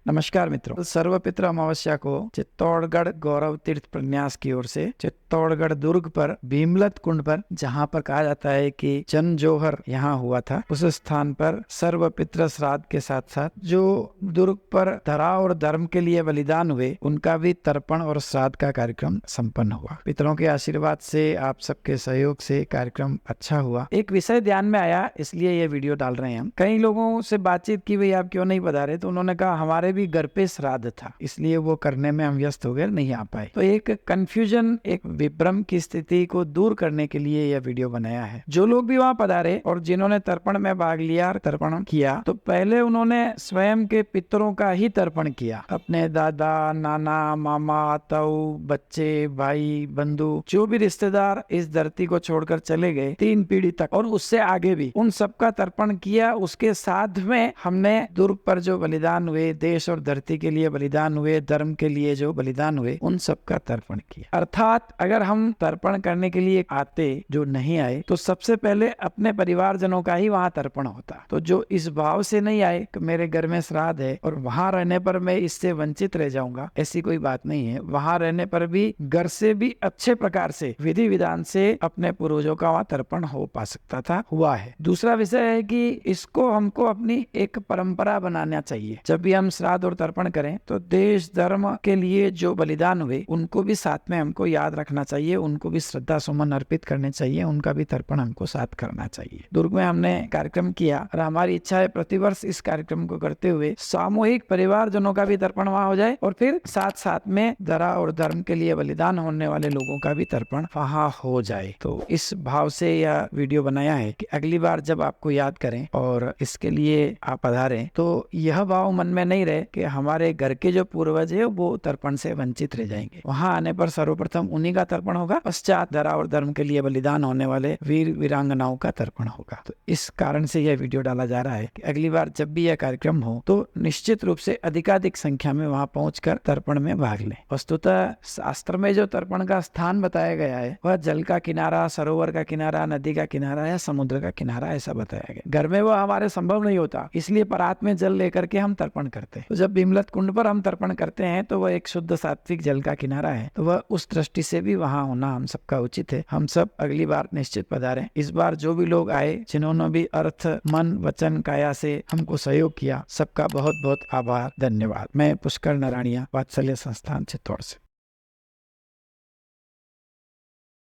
नमस्कार मित्रों, सर्वपित्र अमावस्या को चित्तौड़गढ़ गौरव तीर्थ प्रन्यास की ओर से चित्तौड़गढ़ दुर्ग पर भीमलत कुंड पर, जहाँ पर कहा जाता है कि जन जोहर यहाँ हुआ था, उस स्थान पर सर्वपित्र श्राद्ध के साथ साथ जो दुर्ग पर धरा और धर्म के लिए बलिदान हुए उनका भी तर्पण और श्राद्ध का कार्यक्रम संपन्न हुआ। पितरों के आशीर्वाद से, आप सबके सहयोग से कार्यक्रम अच्छा हुआ। एक विषय ध्यान में आया, इसलिए ये वीडियो डाल रहे हैं हम। कई लोगों से बातचीत की, भाई आप क्यों नहीं पधारे, तो उन्होंने कहा हमारे भी घर पे श्राद्ध था, इसलिए वो करने में हम व्यस्त हो गए, नहीं आ पाए। तो एक कंफ्यूजन, एक विभ्रम की स्थिति को दूर करने के लिए यह वीडियो बनाया है। जो लोग भी वहां पधारे और जिन्होंने तर्पण में भाग लिया, तर्पण किया, तो पहले उन्होंने स्वयं के पितरों का ही तर्पण किया। अपने दादा, नाना, मामा, ताऊ, बच्चे, भाई, बंधु, जो भी रिश्तेदार इस धरती को छोड़कर चले गए 3 पीढ़ी तक और उससे आगे भी, उन सबका तर्पण किया। उसके साथ में हमने दुर्ग पर जो बलिदान हुए, देश और धरती के लिए बलिदान हुए, धर्म के लिए जो बलिदान हुए, उन सबका तर्पण किया। अर्थात अगर हम तर्पण करने के लिए आते, जो नहीं आए, तो सबसे पहले अपने परिवारजनों का ही वहां तर्पण होता। तो जो इस भाव से नहीं आए कि मेरे घर में श्राद्ध है और वहां रहने पर मैं इससे वंचित रह जाऊंगा, ऐसी कोई बात नहीं है। वहां रहने पर भी, घर से भी अच्छे प्रकार से, विधि विधान से अपने पूर्वजों का वहां तर्पण हो पा सकता था, हुआ है। दूसरा विषय है कि इसको हमको अपनी एक परंपरा बनाना चाहिए। जब भी हम श्राद्ध और तर्पण करें तो देश धर्म के लिए जो बलिदान हुए उनको भी साथ में हमको याद रखना चाहिए, उनको भी श्रद्धा सुमन अर्पित करने चाहिए, उनका भी तर्पण हमको साथ करना चाहिए। दुर्ग में हमने कार्यक्रम किया और हमारी इच्छा है प्रतिवर्ष इस कार्यक्रम को करते हुए सामूहिक परिवारजनों का भी तर्पण वहां हो जाए और फिर साथ साथ में धरा और धर्म के लिए बलिदान होने वाले लोगों का भी तर्पण वहां हो जाए। तो इस भाव से यह वीडियो बनाया है कि अगली बार जब आपको याद करें और इसके लिए आप पधारें तो यह भाव मन में नहीं रहे कि हमारे घर के जो पूर्वज है वो तर्पण से वंचित रह जाएंगे। वहां आने पर सर्वप्रथम उन्हीं का तर्पण होगा, पश्चात धरा और धर्म के लिए बलिदान होने वाले वीर वीरांगनाओं का तर्पण होगा। तो इस कारण से यह वीडियो डाला जा रहा है कि अगली बार जब भी यह कार्यक्रम हो तो निश्चित रूप से अधिकाधिक संख्या में वहां पहुंचकर तर्पण में भाग लें। वस्तुतः शास्त्र में जो तर्पण का स्थान बताया गया है वह जल का किनारा, सरोवर का किनारा, नदी का किनारा या समुद्र का किनारा, ऐसा बताया गया। घर में वह हमारे संभव नहीं होता, इसलिए परात में जल लेकर के हम तर्पण करते हैं। तो जब भीमलत कुंड पर हम तर्पण करते हैं तो वह एक शुद्ध सात्विक जल का किनारा है, तो वह उस दृष्टि से भी वहां होना हम सबका उचित है। हम सब अगली बार निश्चित पधारें। इस बार जो भी लोग आए, जिन्होंने भी अर्थ, मन, वचन, काया से हमको सहयोग किया, सबका बहुत बहुत आभार, धन्यवाद। मैं पुष्कर नारायणिया, वात्सल्य संस्थान चित्तौड़ से।